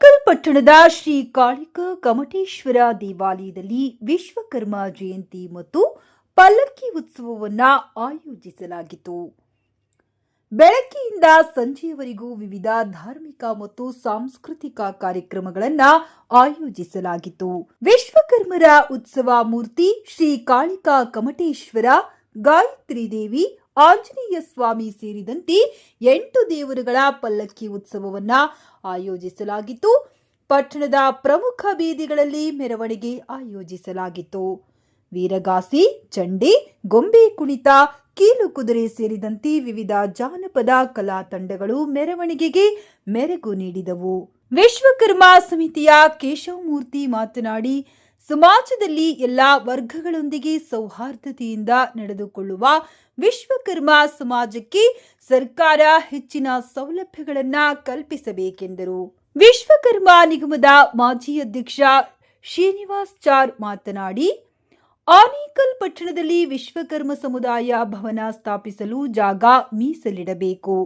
ಆನೇಕಲ್ ಪಟ್ಟಣದ ಶ್ರೀ ಕಾಳಿಕಾ ಕಮಟೇಶ್ವರ ದೇವಾಲಯದಲ್ಲಿ ವಿಶ್ವಕರ್ಮ ಜಯಂತಿ ಮತ್ತು ಪಲ್ಲಕ್ಕಿ ಉತ್ಸವವನ್ನು ಆಯೋಜಿಸಲಾಗಿತ್ತು. ಬೆಳಗ್ಗೆಯಿಂದ ಸಂಜೆಯವರೆಗೂ ವಿವಿಧ ಧಾರ್ಮಿಕ ಮತ್ತು ಸಾಂಸ್ಕೃತಿಕ ಕಾರ್ಯಕ್ರಮಗಳನ್ನು ಆಯೋಜಿಸಲಾಗಿತ್ತು. ವಿಶ್ವಕರ್ಮರ ಉತ್ಸವ ಮೂರ್ತಿ ಶ್ರೀ ಕಾಳಿಕಾ ಕಮಟೇಶ್ವರ, ಗಾಯತ್ರಿ ದೇವಿ, ಆಂಜನೇಯ ಸ್ವಾಮಿ ಸೇರಿದಂತೆ 8 ದೇವರುಗಳ ಪಲ್ಲಕ್ಕಿ ಉತ್ಸವವನ್ನು ಆಯೋಜಿಸಲಾಗಿತ್ತು. ಪಟ್ಟಣದ ಪ್ರಮುಖ ಬೀದಿಗಳಲ್ಲಿ ಮೆರವಣಿಗೆ ಆಯೋಜಿಸಲಾಗಿತ್ತು. ವೀರಗಾಸೆ, ಚಂಡೆ, ಗೊಂಬೆ ಕುಣಿತ, ಕೀಲು ಕುದುರೆ ಸೇರಿದಂತೆ ವಿವಿಧ ಜಾನಪದ ಕಲಾ ತಂಡಗಳು ಮೆರವಣಿಗೆಗೆ ಮೆರುಗು ನೀಡಿದವು. ವಿಶ್ವಕರ್ಮ ಸಮಿತಿಯ ಕೇಶವಮೂರ್ತಿ ಮಾತನಾಡಿ, ಸಮಾಜದಲ್ಲಿ ಎಲ್ಲಾ ವರ್ಗಗಳೊಂದಿಗೆ ಸೌಹಾರ್ದತೆಯಿಂದ ನಡೆದುಕೊಳ್ಳುವ ವಿಶ್ವಕರ್ಮ ಸಮಾಜಕ್ಕೆ ಸರ್ಕಾರ ಹೆಚ್ಚಿನ ಸೌಲಭ್ಯಗಳನ್ನು ಕಲ್ಪಿಸಬೇಕೆಂದರು. ವಿಶ್ವಕರ್ಮ ನಿಗಮದ ಮಾಜಿ ಅಧ್ಯಕ್ಷ ಶ್ರೀನಿವಾಸ್ ಚಾರ್ ಮಾತನಾಡಿ, ಆನೇಕಲ್ ಪಟ್ಟಣದಲ್ಲಿ ವಿಶ್ವಕರ್ಮ ಸಮುದಾಯ ಭವನ ಸ್ಥಾಪಿಸಲು ಜಾಗ ಮೀಸಲಿಡಬೇಕು.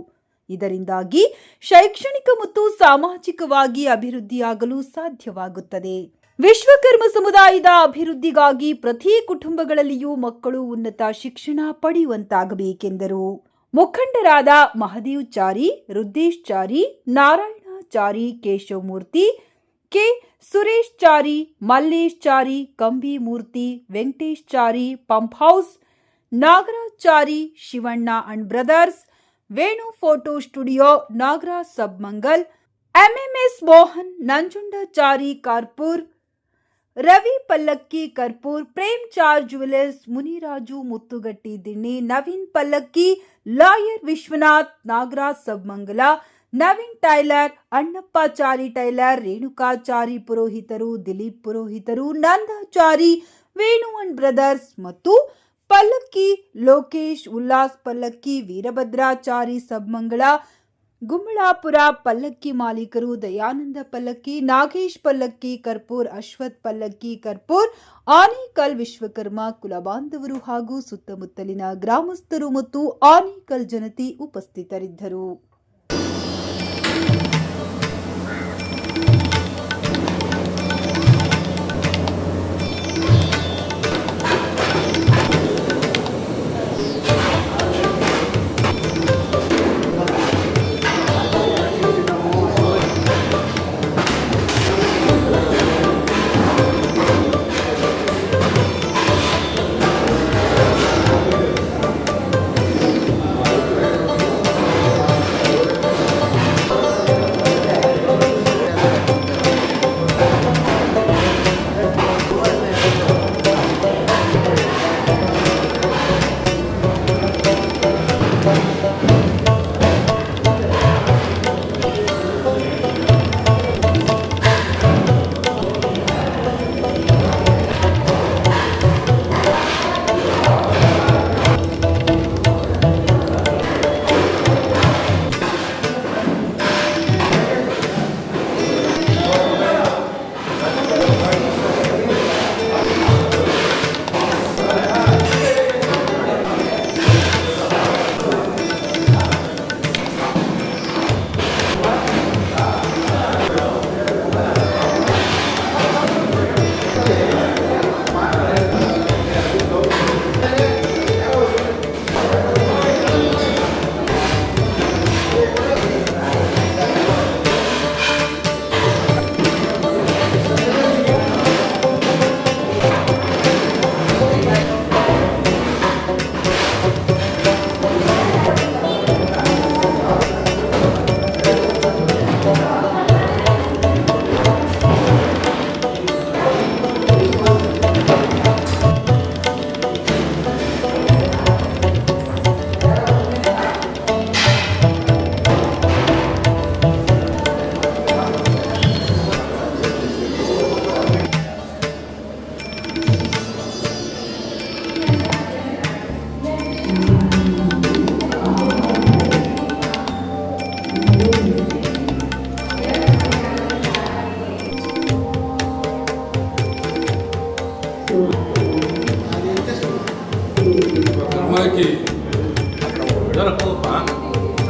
ಇದರಿಂದಾಗಿ ಶೈಕ್ಷಣಿಕ ಮತ್ತು ಸಾಮಾಜಿಕವಾಗಿ ಅಭಿವೃದ್ಧಿಯಾಗಲು ಸಾಧ್ಯವಾಗುತ್ತದೆ. ವಿಶ್ವಕರ್ಮ ಸಮುದಾಯದ ಅಭಿವೃದ್ಧಿಗಾಗಿ ಪ್ರತಿ ಕುಟುಂಬಗಳಲ್ಲಿಯೂ ಮಕ್ಕಳು ಉನ್ನತ ಶಿಕ್ಷಣ ಪಡೆಯುವಂತಾಗಬೇಕೆಂದರು. ಮುಖಂಡರಾದ Mahadev Chari, Rudresh Chari, Narayana Chari, Keshavamurthy, K Suresh Chari, Mallesh Chari, Kambi Murthy, Venkatesh Chari, pump house, Nagaraj Chari, Shivanna and brothers, Venu photo studio, Nagaraj Sabmangal, MMS Mohan, Nanjundachari Karpur, Ravi Pallakki Karpur, Prem Char jewellers, Muniraju Muttugatti Dinne, Naveen Pallakki, lawyer Vishwanath, Nagaraj Sabmangala, Naveen tailor, Annappachari tailor, Renukachari ಪುರೋಹಿತರು, ದಿಲೀಪ್ ಪುರೋಹಿತರು, ನಂದಾಚಾರಿ, ವೇಣು ಅಂಡ್ ಬ್ರದರ್ಸ್ ಮತ್ತು ಪಲ್ಲಕ್ಕಿ ಲೋಕೇಶ್, ಉಲ್ಲಾಸ್ ಪಲ್ಲಕ್ಕಿ, ವೀರಭದ್ರಾಚಾರಿ ಸಬ್ಮಂಗಳ, ಗುಮ್ಮಳಾಪುರ ಪಲ್ಲಕ್ಕಿ ಮಾಲೀಕರು, ದಯಾನಂದ ಪಲ್ಲಕ್ಕಿ, ನಾಗೇಶ್ ಪಲ್ಲಕ್ಕಿ ಕರ್ಪೂರ್, ಅಶ್ವಥ್ ಪಲ್ಲಕ್ಕಿ ಕರ್ಪೂರ್, ಆನೇಕಲ್ ವಿಶ್ವಕರ್ಮ ಕುಲಬಾಂಧವರು ಹಾಗೂ ಸುತ್ತಮುತ್ತಲಿನ ಗ್ರಾಮಸ್ಥರು ಮತ್ತು ಆನೇಕಲ್ ಜನತೆ ಉಪಸ್ಥಿತರಿದ್ದರು.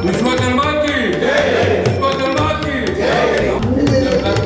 विश्वकर्मा की जय, विश्वकर्मा की जय।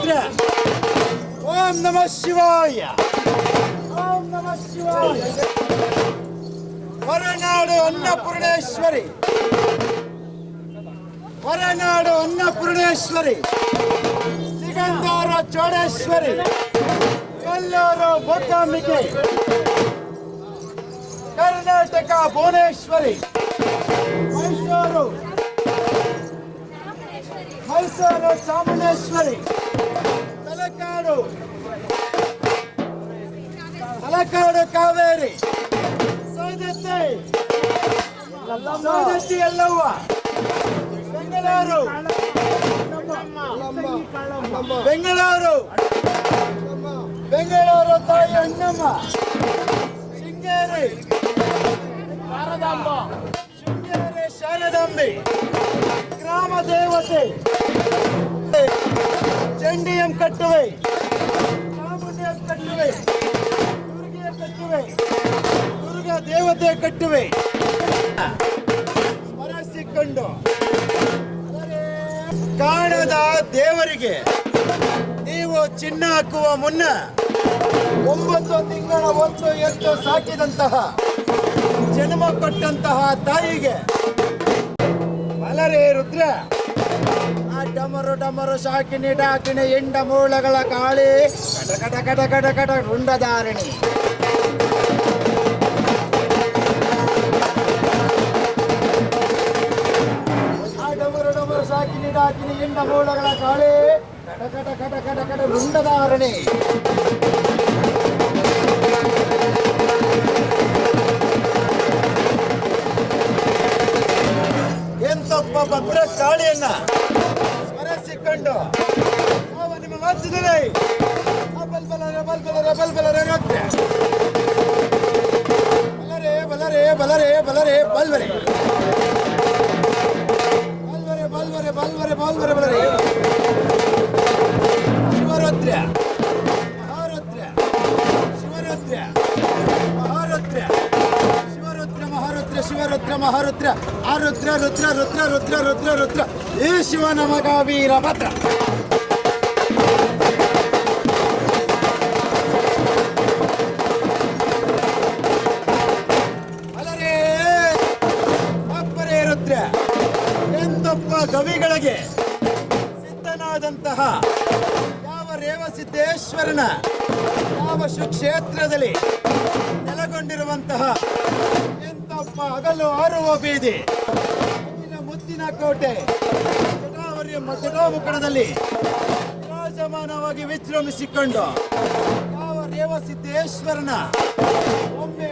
ಶಿವರುದ್ರ ಓಂ ನಮಃ ಶಿವಾಯ ಓಂ ನಮಃ ಶಿವಾಯ. ಹೊರನಾಡು ಅನ್ನಪೂರ್ಣೇಶ್ವರಿ, ಹೊರನಾಡು ಅನ್ನಪೂರ್ಣೇಶ್ವರಿ, ಸಿಗಂದೂರು ಚೌಡೇಶ್ವರಿ, ಎಲ್ಲೂರು ಮೂಕಾಂಬಿಕೆ, ಕರ್ನಾಟಕ ಭುವನೇಶ್ವರಿ, ಮೈಸೂರು ಚಾಮುಂಡೇಶ್ವರಿ, ತಲಕಾಡು ಕಾವೇರಿ, ಸೌದತ್ತಿ ಎಲ್ಲವ್ವ, ಬೆಂಗಳೂರು ತಾಯಿ ಅಣ್ಣಮ್ಮ, ಶೃಂಗೇರಿ ಶಾರದಾಂಬೆ, ಗ್ರಾಮ ದೇವತೆ ಚಂಡಿಯಂ ಕಟ್ಟುವೆ, ಚಾಮುಂಡಿಯಂ ಕಟ್ಟುವೆ, ದುರ್ಗೆಯ ಕಟ್ಟುವೆ, ದುರ್ಗಾ ದೇವತೆ ಕಟ್ಟುವೆ ಸ್ಮರಿಸಿಕೊಂಡು ಕಾಣದ ದೇವರಿಗೆ ನೀವು ಚಿನ್ನ ಹಾಕುವ ಮುನ್ನ 9 ತಿಂಗಳ ಒಂದು ಎತ್ತು ಸಾಕಿದಂತಹ ಜನ್ಮ ಕೊಟ್ಟಂತಹ ತಾಯಿಗೆ ಬಲರೇ ರುದ್ರ ಆ ಡಮರು ಶಾಕಿನಿ ಡಾಕಿನಿ ಎಂಡ ಮೂಳಗಳ ಕಾಳಿ ಕಟ ಕಟ ಕಟ ಕಟ ಕಟ ರುಂಡಧಾರಣಿ. ಆ ಡಮರು ಶಾಕಿನಿ ಡಾಕಿನಿ ಎಂಡ ಮೂಳಗಳ ಕಾಳಿ ಕಟ ಕಟ ಕಟ ಕಟ ಕಟ ರುಂಡಧಾರಣಿ. ಎಂತೊಬ್ಬ ಭದ್ರ ಕಾಳಿಯನ್ನ ಸ್ಮರಿಸಿಕೊಂಡು ನಾವು ನಿಮ್ಮ ಮಧ್ಯದಲ್ಲಿ ಬಲರೆ ಬಲ್ವರೆ ಶಿವರುದ್ರ ಮಹಾರುದ್ರ ಶಿವರುದ್ರ ಮಹಾರುದ್ರ ಶಿವರುದ್ರ ಮಹಾರುದ್ರ ಶಿವರುದ್ರ ಮಹಾರುದ್ರ ಆರುದ್ರ ರುದ್ರ ರುದ್ರ ರುದ್ರ ರುದ್ರ ರುದ್ರ ಈ ಶಿವನ ಮಗ ವೀರಭದ್ರ. ಅಲರೇ ಅಪ್ಪರೇ ರುದ್ರ ಎಂದೊಬ್ಬ ಕವಿಗಳಿಗೆ ಸಿದ್ಧನಾದಂತಹ ಯಾವ ರೇವಸಿದ್ದೇಶ್ವರನ ಯಾವ ಸುಕ್ಷೇತ್ರದಲ್ಲಿ ನೆಲೆಗೊಂಡಿರುವಂತಹ ಎಂತೊಬ್ಬ ಹಗಲು ಹಾರುವ ಬೀದಿ ಮುತ್ತಿನ ಕೋಟೆ ಜಟಾಮುಖದಲ್ಲಿ ವಿರಾಜಮಾನವಾಗಿ ವಿಜೃಂಭಿಸಿಕೊಂಡು ಯಾವ ರೇವಸಿದ್ದೇಶ್ವರನ ಒಮ್ಮೆ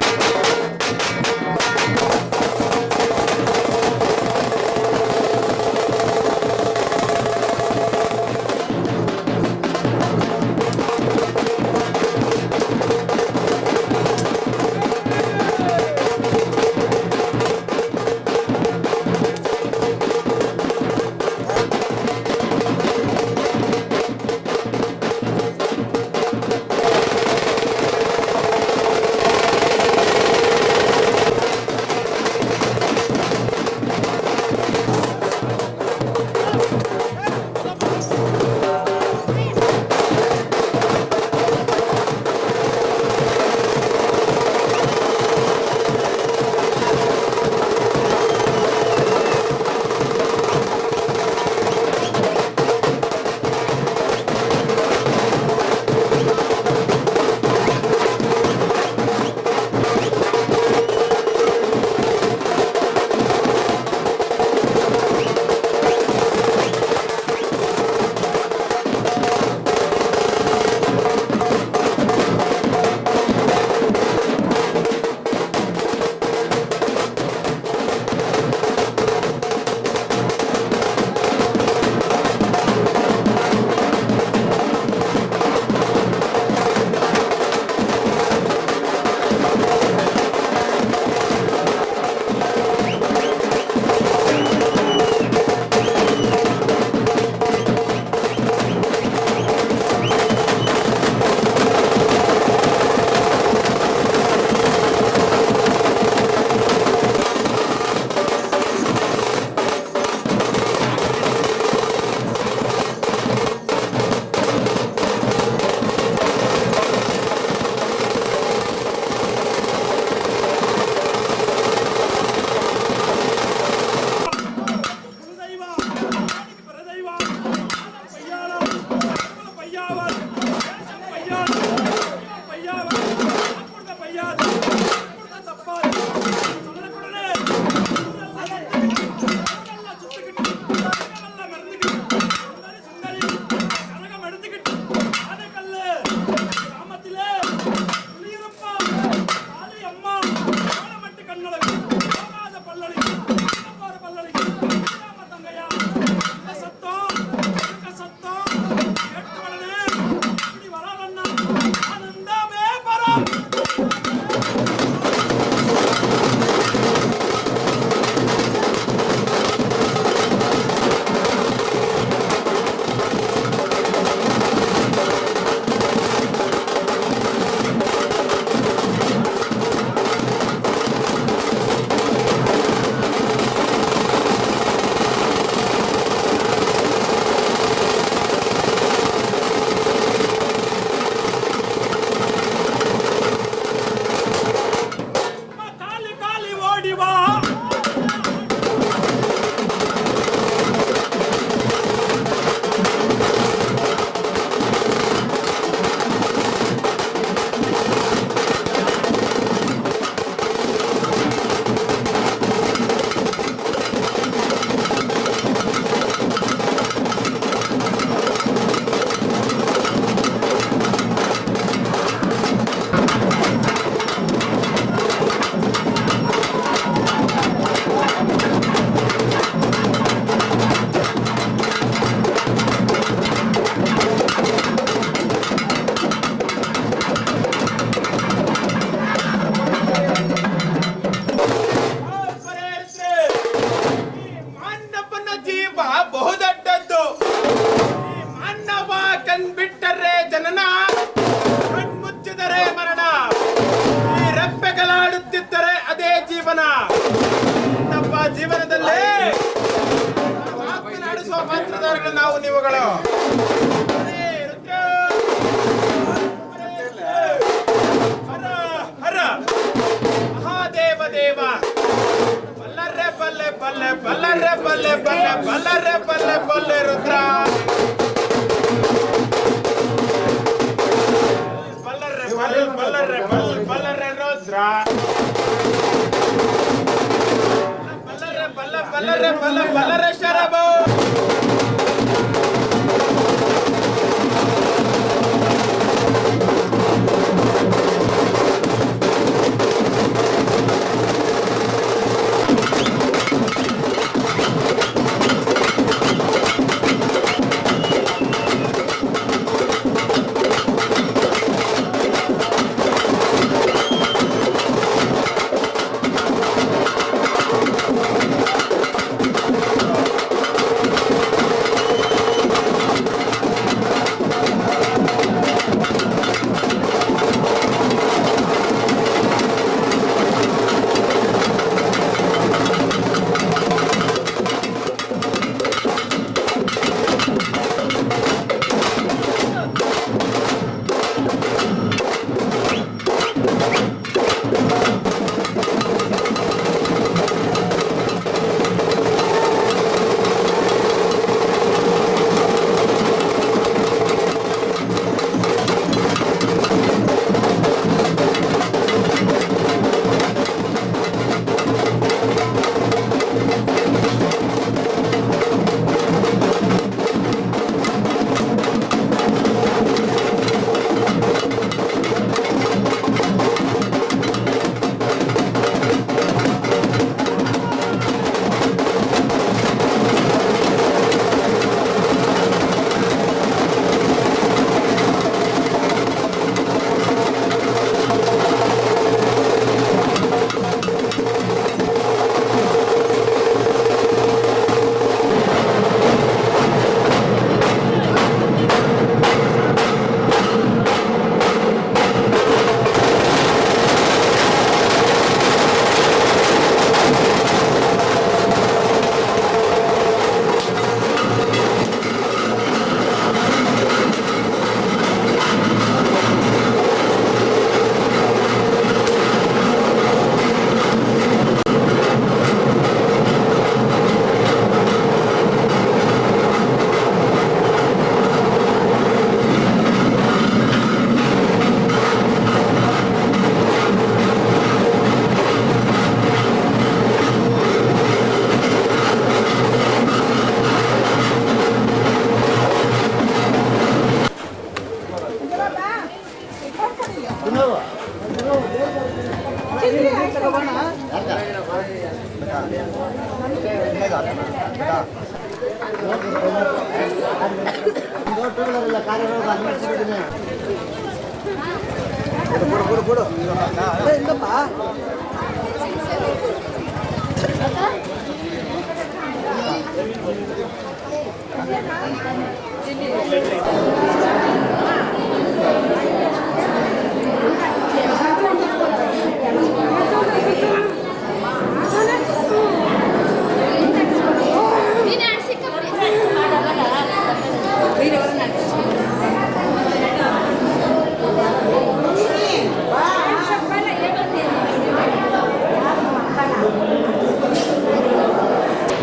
ಬಿಟ್ಟರೆ ಜನನ, ಕಣ್ಮುಚ್ಚಿದರೆ ಮರಣ. ಈ ರೆಪ್ಪೆಗಳಾಡುತ್ತಿದ್ದರೆ ಅದೇ ಜೀವನ. ನಮ್ಮ ಜೀವನದಲ್ಲಿ ಮಾತನಾಡಿಸುವ ಪಾತ್ರಧಾರಿಗಳು ನಾವು ನೀವುಗಳು. ಹರ ಹರ ಮಹಾದೇವ ದೇವ. ಬಲ್ಲರೆ ಬಲ್ಲೆ ಬಲ್ಲೆ ಬಲ್ಲರೆ ಬಲ್ಲೆ ಬಲ್ಲೆ ಬಲ್ಲರೆ ಬಲ್ಲೆ ಬಲ್ಲೆ ರುದ್ರ. ಬಲ್ಲರೆ ಬಲ್ಲೆ ಬಲ್ಲರೆ ಬಲ್ ಬಲ್ಲರೆ ರುದ್ರ. ಬಲ್ಲರೆ ಬಲ್ಲ ಬಲ್ಲರೆ ಬಲ್ಲ ಬಲ್ಲರೆ ಶರಭೋ.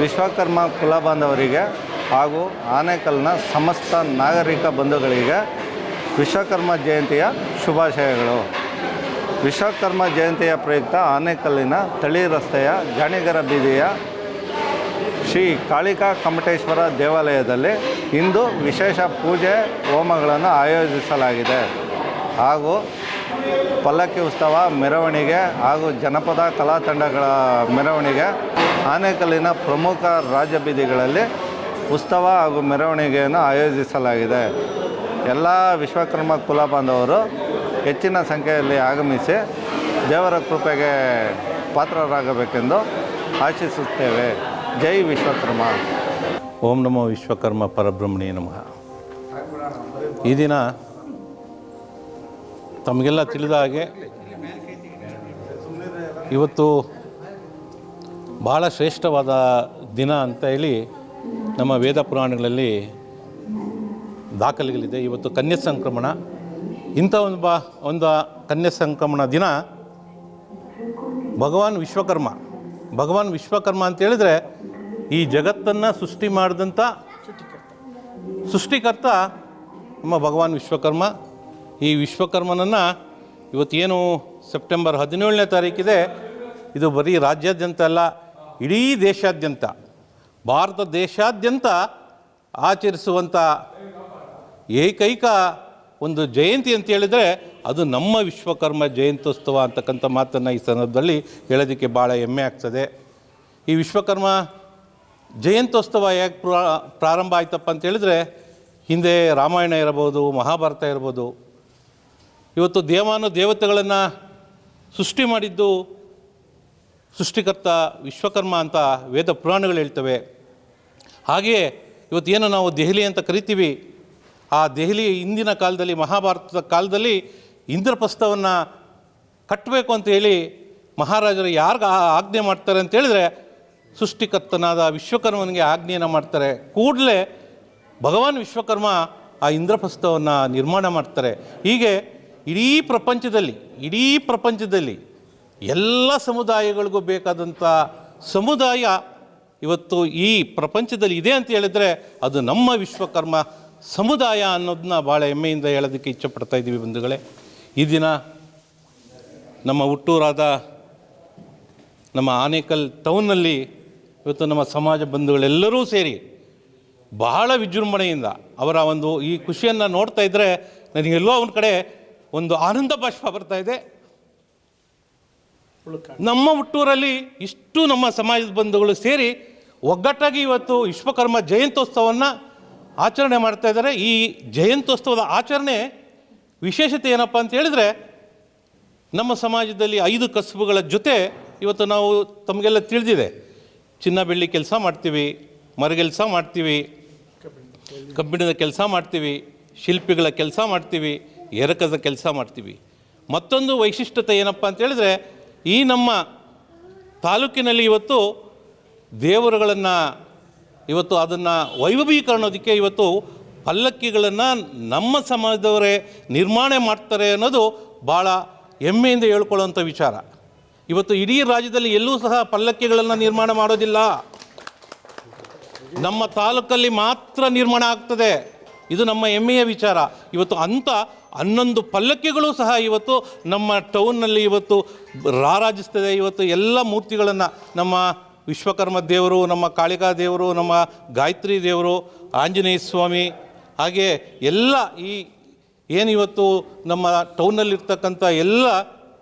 ವಿಶ್ವಕರ್ಮ ಕುಲ ಬಾಂಧವರಿಗೆ ಹಾಗೂ ಆನೇಕಲ್ನ ಸಮಸ್ತ ನಾಗರಿಕ ಬಂಧುಗಳಿಗೆ ವಿಶ್ವಕರ್ಮ ಜಯಂತಿಯ ಶುಭಾಶಯಗಳು. ವಿಶ್ವಕರ್ಮ ಜಯಂತಿಯ ಪ್ರಯುಕ್ತ ಆನೇಕಲ್ಲಿನ ತಳಿ ರಸ್ತೆಯ ಜಾಣಿಗರ ಬೀದಿಯ ಶ್ರೀ ಕಾಳಿಕಾ ಕಮಟೇಶ್ವರ ದೇವಾಲಯದಲ್ಲಿ ಇಂದು ವಿಶೇಷ ಪೂಜೆ ಹೋಮಗಳನ್ನು ಆಯೋಜಿಸಲಾಗಿದೆ. ಹಾಗೂ ಪಲ್ಲಕ್ಕಿ ಉತ್ಸವ ಮೆರವಣಿಗೆ ಹಾಗೂ ಜನಪದ ಕಲಾ ತಂಡಗಳ ಮೆರವಣಿಗೆ ಆನೇಕಲ್ಲಿನ ಪ್ರಮುಖ ರಾಜ್ಯ ಬೀದಿಗಳಲ್ಲಿ ಉತ್ಸವ ಹಾಗೂ ಮೆರವಣಿಗೆಯನ್ನು ಆಯೋಜಿಸಲಾಗಿದೆ. ಎಲ್ಲ ವಿಶ್ವಕರ್ಮ ಕುಲ ಬಾಂಧವರು ಹೆಚ್ಚಿನ ಸಂಖ್ಯೆಯಲ್ಲಿ ಆಗಮಿಸಿ ದೇವರ ಕೃಪೆಗೆ ಪಾತ್ರರಾಗಬೇಕೆಂದು ಆಶಿಸುತ್ತೇವೆ. ಜೈ ವಿಶ್ವಕರ್ಮ. ಓಂ ನಮೋ ವಿಶ್ವಕರ್ಮ ಪರಬ್ರಹ್ಮಣೇ ನಮಃ. ಈ ದಿನ ತಮಗೆಲ್ಲ ತಿಳಿದ ಹಾಗೆ ಇವತ್ತು ಬಹಳ ಶ್ರೇಷ್ಠವಾದ ದಿನ ಅಂತ ಹೇಳಿ ನಮ್ಮ ವೇದ ಪುರಾಣಗಳಲ್ಲಿ ದಾಖಲೆಗಳಿದೆ. ಇವತ್ತು ಕನ್ಯಾ ಸಂಕ್ರಮಣ. ಇಂಥ ಒಂದು ಕನ್ಯಾ ಸಂಕ್ರಮಣ ದಿನ ಭಗವಾನ್ ವಿಶ್ವಕರ್ಮ ಅಂತ ಹೇಳಿದರೆ ಈ ಜಗತ್ತನ್ನು ಸೃಷ್ಟಿ ಮಾಡಿದಂಥ ಸೃಷ್ಟಿಕರ್ತ ನಮ್ಮ ಭಗವಾನ್ ವಿಶ್ವಕರ್ಮ. ಈ ವಿಶ್ವಕರ್ಮನನ್ನು ಇವತ್ತೇನು ಸೆಪ್ಟೆಂಬರ್ 17ನೇ ತಾರೀಕಿದೆ, ಇದು ಬರೀ ರಾಜ್ಯಾದ್ಯಂತ ಅಲ್ಲ, ಇಡೀ ದೇಶಾದ್ಯಂತ, ಭಾರತ ದೇಶಾದ್ಯಂತ ಆಚರಿಸುವಂಥ ಏಕೈಕ ಒಂದು ಜಯಂತಿ ಅಂತ ಹೇಳಿದರೆ ಅದು ನಮ್ಮ ವಿಶ್ವಕರ್ಮ ಜಯಂತ್ಯೋತ್ಸವ ಅಂತಕ್ಕಂಥ ಮಾತನ್ನು ಈ ಸಂದರ್ಭದಲ್ಲಿ ಹೇಳೋದಕ್ಕೆ ಭಾಳ ಹೆಮ್ಮೆ ಆಗ್ತದೆ. ಈ ವಿಶ್ವಕರ್ಮ ಜಯಂತ್ಯೋತ್ಸವ ಯಾಕೆ ಪ್ರಾರಂಭ ಆಯ್ತಪ್ಪ ಅಂತ ಹೇಳಿದರೆ, ಹಿಂದೆ ರಾಮಾಯಣ ಇರ್ಬೋದು, ಮಹಾಭಾರತ ಇರ್ಬೋದು, ಇವತ್ತು ದೇವತೆಗಳನ್ನು ಸೃಷ್ಟಿ ಮಾಡಿದ್ದು ಸೃಷ್ಟಿಕರ್ತ ವಿಶ್ವಕರ್ಮ ಅಂತ ವೇದ ಪುರಾಣಗಳು ಹೇಳ್ತವೆ. ಹಾಗೆಯೇ ಇವತ್ತೇನು ನಾವು ದೆಹಲಿ ಅಂತ ಕರಿತೀವಿ, ಆ ದೆಹಲಿ ಹಿಂದಿನ ಕಾಲದಲ್ಲಿ, ಮಹಾಭಾರತದ ಕಾಲದಲ್ಲಿ ಇಂದ್ರಪ್ರಸ್ಥವನ್ನು ಕಟ್ಟಬೇಕು ಅಂತ ಹೇಳಿ ಮಹಾರಾಜರು ಯಾರಿಗೆ ಆಜ್ಞೆ ಮಾಡ್ತಾರೆ ಅಂತ ಹೇಳಿದ್ರೆ ಸೃಷ್ಟಿಕರ್ತನಾದ ವಿಶ್ವಕರ್ಮನಿಗೆ ಆಜ್ಞೆಯನ್ನು ಮಾಡ್ತಾರೆ. ಕೂಡಲೇ ಭಗವಾನ್ ವಿಶ್ವಕರ್ಮ ಆ ಇಂದ್ರಪ್ರಸ್ಥವನ್ನು ನಿರ್ಮಾಣ ಮಾಡ್ತಾರೆ. ಹೀಗೆ ಇಡೀ ಪ್ರಪಂಚದಲ್ಲಿ ಎಲ್ಲ ಸಮುದಾಯಗಳಿಗೂ ಬೇಕಾದಂಥ ಸಮುದಾಯ ಇವತ್ತು ಈ ಪ್ರಪಂಚದಲ್ಲಿ ಇದೆ ಅಂತ ಹೇಳಿದರೆ ಅದು ನಮ್ಮ ವಿಶ್ವಕರ್ಮ ಸಮುದಾಯ ಅನ್ನೋದನ್ನ ಭಾಳ ಹೆಮ್ಮೆಯಿಂದ ಹೇಳೋದಕ್ಕೆ ಇಚ್ಛಪಡ್ತಾ ಇದ್ದೀವಿ ಬಂಧುಗಳೇ. ಈ ದಿನ ನಮ್ಮ ಹುಟ್ಟೂರಾದ ನಮ್ಮ ಆನೇಕಲ್ ಟೌನ್ನಲ್ಲಿ ಇವತ್ತು ನಮ್ಮ ಸಮಾಜ ಬಂಧುಗಳೆಲ್ಲರೂ ಸೇರಿ ಬಹಳ ವಿಜೃಂಭಣೆಯಿಂದ ಅವರ ಒಂದು ಈ ಖುಷಿಯನ್ನು ನೋಡ್ತಾ ಇದ್ದರೆ ನನಗೆಲ್ಲೋ ಒಂದು ಕಡೆ ಒಂದು ಆನಂದ ಬಾಷ್ಪ ಬರ್ತಾ ಇದೆ. ನಮ್ಮ ಹುಟ್ಟೂರಲ್ಲಿ ಇಷ್ಟು ನಮ್ಮ ಸಮಾಜದ ಬಂಧುಗಳು ಸೇರಿ ಒಗ್ಗಟ್ಟಾಗಿ ಇವತ್ತು ವಿಶ್ವಕರ್ಮ ಜಯಂತ್ಯೋತ್ಸವವನ್ನು ಆಚರಣೆ ಮಾಡ್ತಾ ಇದ್ದಾರೆ. ಈ ಜಯಂತ್ಯೋತ್ಸವದ ಆಚರಣೆ ವಿಶೇಷತೆ ಏನಪ್ಪ ಅಂತ ಹೇಳಿದರೆ, ನಮ್ಮ ಸಮಾಜದಲ್ಲಿ 5 ಕಸುಬುಗಳ ಜೊತೆ ಇವತ್ತು ನಾವು ತಮಗೆಲ್ಲ ತಿಳಿದಿದೆ, ಚಿನ್ನ ಬೆಳ್ಳಿ ಕೆಲಸ ಮಾಡ್ತೀವಿ, ಮರಗೆಲಸ ಮಾಡ್ತೀವಿ, ಕಬ್ಬಿಣದ ಕೆಲಸ ಮಾಡ್ತೀವಿ, ಶಿಲ್ಪಿಗಳ ಕೆಲಸ ಮಾಡ್ತೀವಿ, ಎರಕದ ಕೆಲಸ ಮಾಡ್ತೀವಿ. ಮತ್ತೊಂದು ವೈಶಿಷ್ಟ್ಯತೆ ಏನಪ್ಪ ಅಂತ ಹೇಳಿದರೆ, ಈ ನಮ್ಮ ತಾಲೂಕಿನಲ್ಲಿ ಇವತ್ತು ದೇವರುಗಳನ್ನು ಇವತ್ತು ಅದನ್ನು ವೈಭವೀಕರಣೋದಕ್ಕೆ ಇವತ್ತು ಪಲ್ಲಕ್ಕಿಗಳನ್ನು ನಮ್ಮ ಸಮಾಜದವರೇ ನಿರ್ಮಾಣ ಮಾಡ್ತಾರೆ ಅನ್ನೋದು ಭಾಳ ಹೆಮ್ಮೆಯಿಂದ ಹೇಳ್ಕೊಳ್ಳೋಂಥ ವಿಚಾರ. ಇವತ್ತು ಇಡೀ ರಾಜ್ಯದಲ್ಲಿ ಎಲ್ಲೂ ಸಹ ಪಲ್ಲಕ್ಕಿಗಳನ್ನು ನಿರ್ಮಾಣ ಮಾಡೋದಿಲ್ಲ, ನಮ್ಮ ತಾಲೂಕಲ್ಲಿ ಮಾತ್ರ ನಿರ್ಮಾಣ ಆಗ್ತದೆ. ಇದು ನಮ್ಮ ಹೆಮ್ಮೆಯ ವಿಚಾರ. ಇವತ್ತು ಅಂಥ 11 ಪಲ್ಲಕ್ಕಿಗಳು ಸಹ ಇವತ್ತು ನಮ್ಮ ಟೌನ್ನಲ್ಲಿ ಇವತ್ತು ರಾರಾಜಿಸ್ತದೆ. ಇವತ್ತು ಎಲ್ಲ ಮೂರ್ತಿಗಳನ್ನು ನಮ್ಮ ವಿಶ್ವಕರ್ಮ ದೇವರು, ನಮ್ಮ ಕಾಳಿಕಾ ದೇವರು, ನಮ್ಮ ಗಾಯತ್ರಿ ದೇವರು, ಆಂಜನೇಯ ಸ್ವಾಮಿ, ಹಾಗೆ ಎಲ್ಲ ಈ ಏನಿವತ್ತು ನಮ್ಮ ಟೌನ್ನಲ್ಲಿರ್ತಕ್ಕಂಥ ಎಲ್ಲ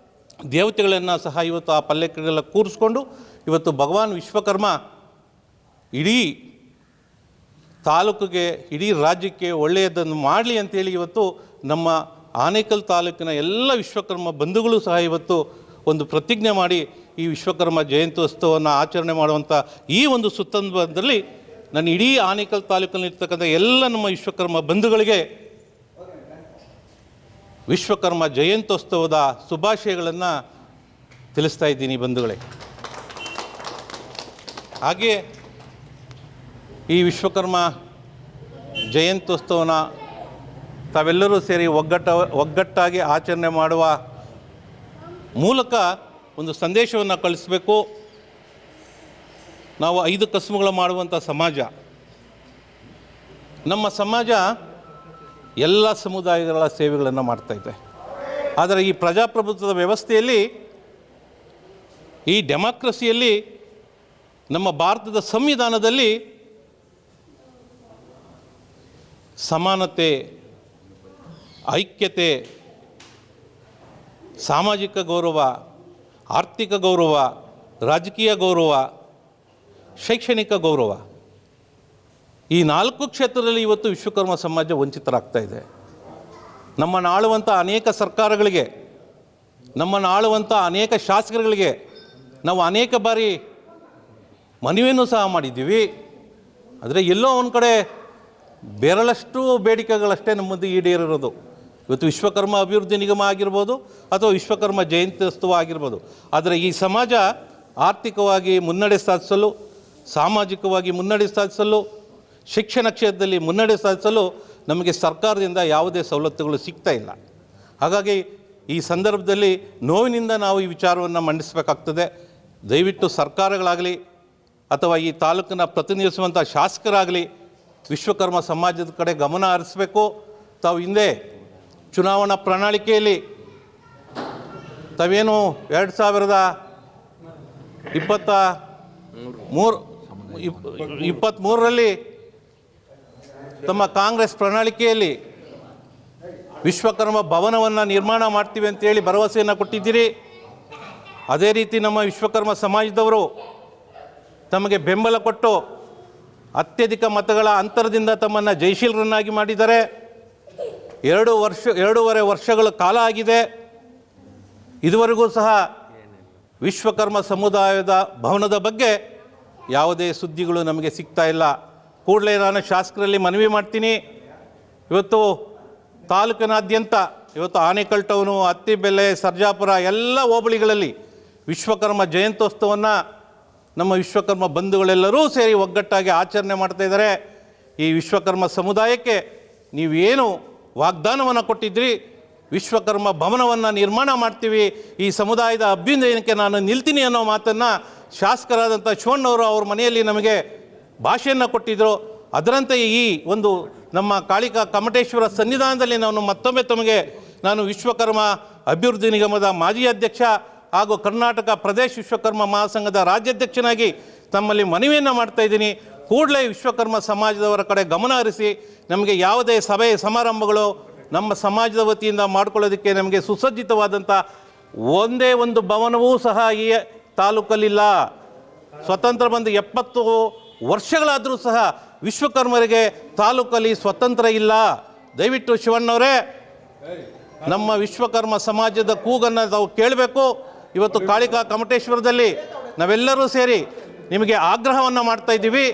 ದೇವತೆಗಳನ್ನು ಸಹ ಇವತ್ತು ಆ ಪಲ್ಲಕ್ಕಿಗೆಲ್ಲ ಕೂರಿಸ್ಕೊಂಡು ಇವತ್ತು ಭಗವಾನ್ ವಿಶ್ವಕರ್ಮ ಇಡೀ ತಾಲೂಕಿಗೆ, ಇಡೀ ರಾಜ್ಯಕ್ಕೆ ಒಳ್ಳೆಯದನ್ನು ಮಾಡಲಿ ಅಂತೇಳಿ ಇವತ್ತು ನಮ್ಮ ಆನೇಕಲ್ ತಾಲೂಕಿನ ಎಲ್ಲ ವಿಶ್ವಕರ್ಮ ಬಂಧುಗಳು ಸಹ ಇವತ್ತು ಒಂದು ಪ್ರತಿಜ್ಞೆ ಮಾಡಿ ಈ ವಿಶ್ವಕರ್ಮ ಜಯಂತ್ಯೋತ್ಸವವನ್ನು ಆಚರಣೆ ಮಾಡುವಂಥ ಈ ಒಂದು ಸುತ್ತಂದದಲ್ಲಿ ನಾನು ಇಡೀ ಆನೇಕಲ್ ತಾಲೂಕಿನಲ್ಲಿರ್ತಕ್ಕಂಥ ಎಲ್ಲ ನಮ್ಮ ವಿಶ್ವಕರ್ಮ ಬಂಧುಗಳಿಗೆ ವಿಶ್ವಕರ್ಮ ಜಯಂತ್ಯೋತ್ಸವದ ಶುಭಾಶಯಗಳನ್ನು ತಿಳಿಸ್ತಾ ಇದ್ದೀನಿ ಬಂಧುಗಳೇ. ಹಾಗೆ ಈ ವಿಶ್ವಕರ್ಮ ಜಯಂತ್ಯೋತ್ಸವನ ತಾವೆಲ್ಲರೂ ಸೇರಿ ಒಗ್ಗಟ್ಟಾಗಿ ಆಚರಣೆ ಮಾಡುವ ಮೂಲಕ ಒಂದು ಸಂದೇಶವನ್ನು ಕಳಿಸಬೇಕು. ನಾವು 5 ಕಸುಬುಗಳು ಮಾಡುವಂಥ ಸಮಾಜ. ನಮ್ಮ ಸಮಾಜ ಎಲ್ಲ ಸಮುದಾಯಗಳ ಸೇವೆಗಳನ್ನು ಮಾಡ್ತಾಯಿದೆ. ಆದರೆ ಈ ಪ್ರಜಾಪ್ರಭುತ್ವದ ವ್ಯವಸ್ಥೆಯಲ್ಲಿ, ಈ ಡೆಮಾಕ್ರಸಿಯಲ್ಲಿ, ನಮ್ಮ ಭಾರತದ ಸಂವಿಧಾನದಲ್ಲಿ ಸಮಾನತೆ, ಐಕ್ಯತೆ, ಸಾಮಾಜಿಕ ಗೌರವ, ಆರ್ಥಿಕ ಗೌರವ, ರಾಜಕೀಯ ಗೌರವ, ಶೈಕ್ಷಣಿಕ ಗೌರವ, ಈ 4 ಕ್ಷೇತ್ರದಲ್ಲಿ ಇವತ್ತು ವಿಶ್ವಕರ್ಮ ಸಮಾಜ ವಂಚಿತರಾಗ್ತಾ ಇದೆ. ನಮ್ಮನ್ನು ಆಳುವಂಥ ಅನೇಕ ಸರ್ಕಾರಗಳಿಗೆ, ನಮ್ಮನ್ನು ಆಳುವಂಥ ಅನೇಕ ಶಾಸಕರುಗಳಿಗೆ ನಾವು ಅನೇಕ ಬಾರಿ ಮನವಿಯನ್ನು ಸಹ ಮಾಡಿದ್ದೀವಿ. ಆದರೆ ಎಲ್ಲೋ ಒಂದು ಕಡೆ ಬೆರಳಷ್ಟು ಬೇಡಿಕೆಗಳಷ್ಟೇ ನಮ್ಮ ಮುಂದೆ ಈಡೇರಿರೋದು. ಇವತ್ತು ವಿಶ್ವಕರ್ಮ ಅಭಿವೃದ್ಧಿ ನಿಗಮ ಆಗಿರ್ಬೋದು ಅಥವಾ ವಿಶ್ವಕರ್ಮ ಜಯಂತ್ಯೋತ್ಸವ ಆಗಿರ್ಬೋದು. ಆದರೆ ಈ ಸಮಾಜ ಆರ್ಥಿಕವಾಗಿ ಮುನ್ನಡೆ ಸಾಧಿಸಲು, ಸಾಮಾಜಿಕವಾಗಿ ಮುನ್ನಡೆ ಸಾಧಿಸಲು, ಶಿಕ್ಷಣ ಕ್ಷೇತ್ರದಲ್ಲಿ ಮುನ್ನಡೆ ಸಾಧಿಸಲು ನಮಗೆ ಸರ್ಕಾರದಿಂದ ಯಾವುದೇ ಸವಲತ್ತುಗಳು ಸಿಗ್ತಾ ಇಲ್ಲ. ಹಾಗಾಗಿ ಈ ಸಂದರ್ಭದಲ್ಲಿ ನೋವಿನಿಂದ ನಾವು ಈ ವಿಚಾರವನ್ನು ಮಂಡಿಸಬೇಕಾಗ್ತದೆ. ದಯವಿಟ್ಟು ಸರ್ಕಾರಗಳಾಗಲಿ ಅಥವಾ ಈ ತಾಲೂಕಿನ ಪ್ರತಿನಿಧಿಸುವಂಥ ಶಾಸಕರಾಗಲಿ ವಿಶ್ವಕರ್ಮ ಸಮಾಜದ ಕಡೆ ಗಮನ ಹರಿಸಬೇಕು. ತಾವು ಹಿಂದೆ ಚುನಾವಣಾ ಪ್ರಣಾಳಿಕೆಯಲ್ಲಿ ತಾವೇನು 2023ರಲ್ಲಿ ತಮ್ಮ ಕಾಂಗ್ರೆಸ್ ಪ್ರಣಾಳಿಕೆಯಲ್ಲಿ ವಿಶ್ವಕರ್ಮ ಭವನವನ್ನು ನಿರ್ಮಾಣ ಮಾಡ್ತೀವಿ ಅಂತೇಳಿ ಭರವಸೆಯನ್ನು ಕೊಟ್ಟಿದ್ದೀರಿ. ಅದೇ ರೀತಿ ನಮ್ಮ ವಿಶ್ವಕರ್ಮ ಸಮಾಜದವರು ತಮಗೆ ಬೆಂಬಲ ಕೊಟ್ಟು ಅತ್ಯಧಿಕ ಮತಗಳ ಅಂತರದಿಂದ ತಮ್ಮನ್ನು ಜಯಶೀಲರನ್ನಾಗಿ ಮಾಡಿದ್ದಾರೆ. 2.5 ವರ್ಷಗಳ ಕಾಲ ಆಗಿದೆ. ಇದುವರೆಗೂ ಸಹ ವಿಶ್ವಕರ್ಮ ಸಮುದಾಯದ ಭವನದ ಬಗ್ಗೆ ಯಾವುದೇ ಸುದ್ದಿಗಳು ನಮಗೆ ಸಿಗ್ತಾ ಇಲ್ಲ. ಕೂಡಲೇ ನಾನು ಶಾಸಕರಲ್ಲಿ ಮನವಿ ಮಾಡ್ತೀನಿ. ಇವತ್ತು ತಾಲೂಕಿನಾದ್ಯಂತ ಇವತ್ತು ಆನೇಕಲ್ ಟೌನು, ಅತ್ತಿಬೆಲೆ, ಸರ್ಜಾಪುರ ಎಲ್ಲ ಹೋಬಳಿಗಳಲ್ಲಿ ವಿಶ್ವಕರ್ಮ ಜಯಂತ್ಯೋತ್ಸವವನ್ನು ನಮ್ಮ ವಿಶ್ವಕರ್ಮ ಬಂಧುಗಳೆಲ್ಲರೂ ಸೇರಿ ಒಗ್ಗಟ್ಟಾಗಿ ಆಚರಣೆ ಮಾಡ್ತಾ ಇದ್ದಾರೆ. ಈ ವಿಶ್ವಕರ್ಮ ಸಮುದಾಯಕ್ಕೆ ನೀವೇನು ವಾಗ್ದಾನವನ್ನು ಕೊಟ್ಟಿದ್ರಿ, ವಿಶ್ವಕರ್ಮ ಭವನವನ್ನು ನಿರ್ಮಾಣ ಮಾಡ್ತೀವಿ, ಈ ಸಮುದಾಯದ ಅಭ್ಯುದಯಕ್ಕೆ ನಾನು ನಿಲ್ತೀನಿ ಅನ್ನೋ ಮಾತನ್ನು ಶಾಸಕರಾದಂಥ ಶಿವಣ್ಣವರು ಅವ್ರ ಮನೆಯಲ್ಲಿ ನಮಗೆ ಭಾಷೆಯನ್ನು ಕೊಟ್ಟಿದ್ದರು. ಅದರಂತೆ ಈ ಒಂದು ನಮ್ಮ ಕಾಳಿಕಾ ಕಮಟೇಶ್ವರ ಸನ್ನಿಧಾನದಲ್ಲಿ ಮತ್ತೊಮ್ಮೆ ತಮಗೆ ನಾನು ವಿಶ್ವಕರ್ಮ ಅಭಿವೃದ್ಧಿ ನಿಗಮದ ಮಾಜಿ ಅಧ್ಯಕ್ಷ ಹಾಗೂ ಕರ್ನಾಟಕ ಪ್ರದೇಶ ವಿಶ್ವಕರ್ಮ ಮಹಾಸಂಘದ ರಾಜ್ಯಾಧ್ಯಕ್ಷನಾಗಿ ತಮ್ಮಲ್ಲಿ ಮನವಿಯನ್ನು ಮಾಡ್ತಾ ಇದ್ದೀನಿ. ಕೂಡಲೇ ವಿಶ್ವಕರ್ಮ ಸಮಾಜದವರ ಕಡೆ ಗಮನ ಹರಿಸಿ ನಮಗೆ ಯಾವುದೇ ಸಭೆ ಸಮಾರಂಭಗಳು ನಮ್ಮ ಸಮಾಜದ ವತಿಯಿಂದ ಮಾಡ್ಕೊಳ್ಳೋದಕ್ಕೆ ನಮಗೆ ಸುಸಜ್ಜಿತವಾದಂಥ ಒಂದೇ ಒಂದು ಭವನವೂ ಸಹ ಈ ತಾಲೂಕಲ್ಲಿಲ್ಲ. ಸ್ವತಂತ್ರ ಬಂದು 70 ವರ್ಷಗಳಾದರೂ ಸಹ ವಿಶ್ವಕರ್ಮರಿಗೆ ತಾಲೂಕಲ್ಲಿ ಸ್ವತಂತ್ರ ಇಲ್ಲ. ದಯವಿಟ್ಟು ಶಿವಣ್ಣವರೇ, ನಮ್ಮ ವಿಶ್ವಕರ್ಮ ಸಮಾಜದ ಕೂಗನ್ನು ತಾವು ಕೇಳಬೇಕು. ಇವತ್ತು ಕಾಳಿಕಾ ಕಮಟೇಶ್ವರದಲ್ಲಿ ನಾವೆಲ್ಲರೂ ಸೇರಿ ನಿಮಗೆ ಆಗ್ರಹವನ್ನು ಮಾಡ್ತಾ ಇದ್ದೀವಿ.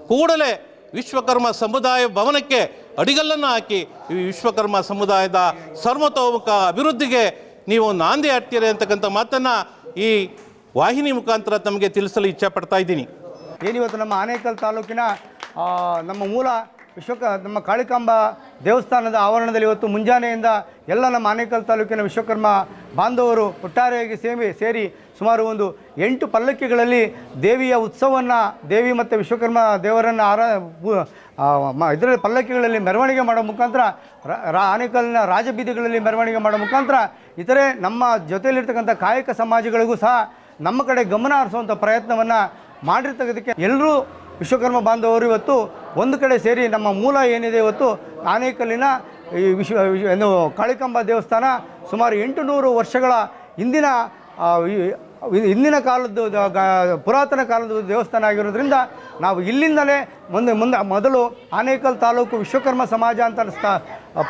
ಕೂಡಲೇ ವಿಶ್ವಕರ್ಮ ಸಮುದಾಯ ಭವನಕ್ಕೆ ಅಡಿಗಲ್ಲನ್ನು ಹಾಕಿ ಈ ವಿಶ್ವಕರ್ಮ ಸಮುದಾಯದ ಸರ್ವತೋಮುಖ ಅಭಿವೃದ್ಧಿಗೆ ನೀವು ನಾಂದಿ ಹಾಡ್ತೀರಿ ಅಂತಕ್ಕಂಥ ಮಾತನ್ನು ಈ ವಾಹಿನಿ ಮುಖಾಂತರ ತಮಗೆ ತಿಳಿಸಲು ಇಚ್ಛೆಪಡ್ತಾ ಇದ್ದೀನಿ. ಏನಿವತ್ತು ನಮ್ಮ ಆನೇಕಲ್ ತಾಲೂಕಿನ ನಮ್ಮ ಮೂಲ ನಮ್ಮ ಕಾಳಿಕಾಂಬ ದೇವಸ್ಥಾನದ ಆವರಣದಲ್ಲಿ ಇವತ್ತು ಮುಂಜಾನೆಯಿಂದ ಎಲ್ಲ ನಮ್ಮ ಆನೇಕಲ್ ತಾಲೂಕಿನ ವಿಶ್ವಕರ್ಮ ಬಾಂಧವರು ಒಟ್ಟಾರೆಯಾಗಿ ಸೇರಿ ಸುಮಾರು ಒಂದು 8 ಪಲ್ಲಕ್ಕಿಗಳಲ್ಲಿ ದೇವಿಯ ಉತ್ಸವವನ್ನು, ದೇವಿ ಮತ್ತು ವಿಶ್ವಕರ್ಮ ದೇವರನ್ನು ಇದರಲ್ಲಿ ಪಲ್ಲಕ್ಕಿಗಳಲ್ಲಿ ಮೆರವಣಿಗೆ ಮಾಡೋ ಮುಖಾಂತರ ಆನೇಕಲ್ನ ರಾಜಬೀದಿಗಳಲ್ಲಿ ಮೆರವಣಿಗೆ ಮಾಡೋ ಮುಖಾಂತರ ಇತರೆ ನಮ್ಮ ಜೊತೆಯಲ್ಲಿರ್ತಕ್ಕಂಥ ಕಾಯಕ ಸಮಾಜಗಳಿಗೂ ಸಹ ನಮ್ಮ ಕಡೆ ಗಮನ ಹರಿಸುವಂಥ ಪ್ರಯತ್ನವನ್ನು ಮಾಡಿರ್ತಕ್ಕಂಥಕ್ಕೆ ಎಲ್ಲರೂ ವಿಶ್ವಕರ್ಮ ಬಾಂಧವರು ಇವತ್ತು ಒಂದು ಕಡೆ ಸೇರಿ ನಮ್ಮ ಮೂಲ ಏನಿದೆ ಇವತ್ತು ಆನೇಕಲ್ಲಿನ ಈ ಕಾಳಿಕಾಂಬ ದೇವಸ್ಥಾನ ಸುಮಾರು 800 ವರ್ಷಗಳ ಹಿಂದಿನ ಕಾಲದ್ದು ಪುರಾತನ ಕಾಲದ ದೇವಸ್ಥಾನ ಆಗಿರೋದ್ರಿಂದ ನಾವು ಇಲ್ಲಿಂದಲೇ ಮೊದಲು ಆನೇಕಲ್ ತಾಲೂಕು ವಿಶ್ವಕರ್ಮ ಸಮಾಜ ಅಂತ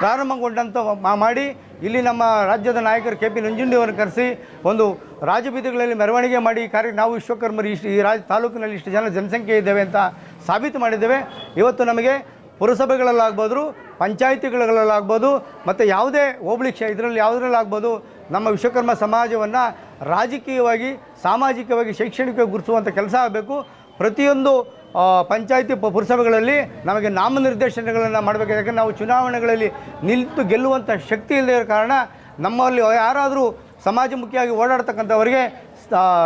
ಪ್ರಾರಂಭಗೊಂಡಂಥ ಮಾಡಿ ಇಲ್ಲಿ ನಮ್ಮ ರಾಜ್ಯದ ನಾಯಕರು KP ನಂಜುಂಡಿಯವರನ್ನು ಕರೆಸಿ ಒಂದು ರಾಜಬೀದಿಗಳಲ್ಲಿ ಮೆರವಣಿಗೆ ಮಾಡಿ ನಾವು ವಿಶ್ವಕರ್ಮರು ಈ ತಾಲೂಕಿನಲ್ಲಿ ಇಷ್ಟು ಜನಸಂಖ್ಯೆ ಇದ್ದೇವೆ ಅಂತ ಸಾಬೀತು ಮಾಡಿದ್ದೇವೆ. ಇವತ್ತು ನಮಗೆ ಪುರಸಭೆಗಳಲ್ಲಾಗ್ಬೋದು, ಪಂಚಾಯಿತಿಗಳಲ್ಲಾಗ್ಬೋದು ಮತ್ತು ಯಾವುದೇ ಹೋಬಳಿ ಇದರಲ್ಲಿ ಯಾವುದರಲ್ಲಾಗ್ಬೋದು ನಮ್ಮ ವಿಶ್ವಕರ್ಮ ಸಮಾಜವನ್ನು ರಾಜಕೀಯವಾಗಿ, ಸಾಮಾಜಿಕವಾಗಿ, ಶೈಕ್ಷಣಿಕವಾಗಿ ಗುರುತಿಸುವಂಥ ಕೆಲಸ ಆಗಬೇಕು. ಪ್ರತಿಯೊಂದು ಪಂಚಾಯಿತಿ ಪುರಸಭೆಗಳಲ್ಲಿ ನಮಗೆ ನಾಮನಿರ್ದೇಶನಗಳನ್ನು ಮಾಡಬೇಕು. ಯಾಕಂದರೆ ನಾವು ಚುನಾವಣೆಗಳಲ್ಲಿ ನಿಂತು ಗೆಲ್ಲುವಂಥ ಶಕ್ತಿ ಇಲ್ಲದೇ ಇರೋ ಕಾರಣ ನಮ್ಮಲ್ಲಿ ಯಾರಾದರೂ ಸಮಾಜಮುಖಿಯಾಗಿ ಓಡಾಡ್ತಕ್ಕಂಥವರಿಗೆ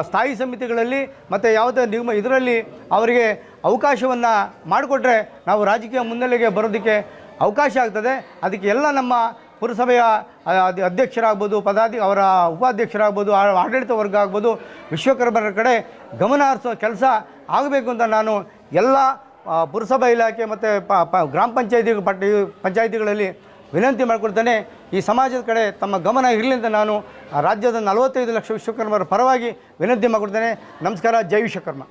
ಸ್ಥಾಯಿ ಸಮಿತಿಗಳಲ್ಲಿ ಮತ್ತು ಯಾವುದೇ ಇದರಲ್ಲಿ ಅವರಿಗೆ ಅವಕಾಶವನ್ನು ಮಾಡಿಕೊಟ್ರೆ ನಾವು ರಾಜಕೀಯ ಮುನ್ನೆಲೆಗೆ ಬರೋದಕ್ಕೆ ಅವಕಾಶ ಆಗ್ತದೆ. ಅದಕ್ಕೆ ಎಲ್ಲ ನಮ್ಮ ಪುರಸಭೆಯ ಅಧ್ಯಕ್ಷರಾಗ್ಬೋದು, ಅವರ ಉಪಾಧ್ಯಕ್ಷರಾಗ್ಬೋದು, ಆಡಳಿತ ವರ್ಗ ಆಗ್ಬೋದು, ವಿಶ್ವಕರ್ಮರ ಕಡೆ ಗಮನ ಹರಿಸೋ ಕೆಲಸ ಆಗಬೇಕು ಅಂತ ನಾನು ಎಲ್ಲ ಪುರಸಭಾ ಇಲಾಖೆ ಮತ್ತು ಗ್ರಾಮ ಪಂಚಾಯಿತಿಗಳಲ್ಲಿ ವಿನಂತಿ ಮಾಡಿಕೊಡ್ತೇನೆ. ಈ ಸಮಾಜದ ಕಡೆ ತಮ್ಮ ಗಮನ ಇರಲಿ ಅಂತ ನಾನು ರಾಜ್ಯದ 45 ಲಕ್ಷ ವಿಶ್ವಕರ್ಮರ ಪರವಾಗಿ ವಿನಂತಿ ಮಾಡಿಕೊಡ್ತೇನೆ. ನಮಸ್ಕಾರ. ಜೈ ವಿಶ್ವಕರ್ಮ.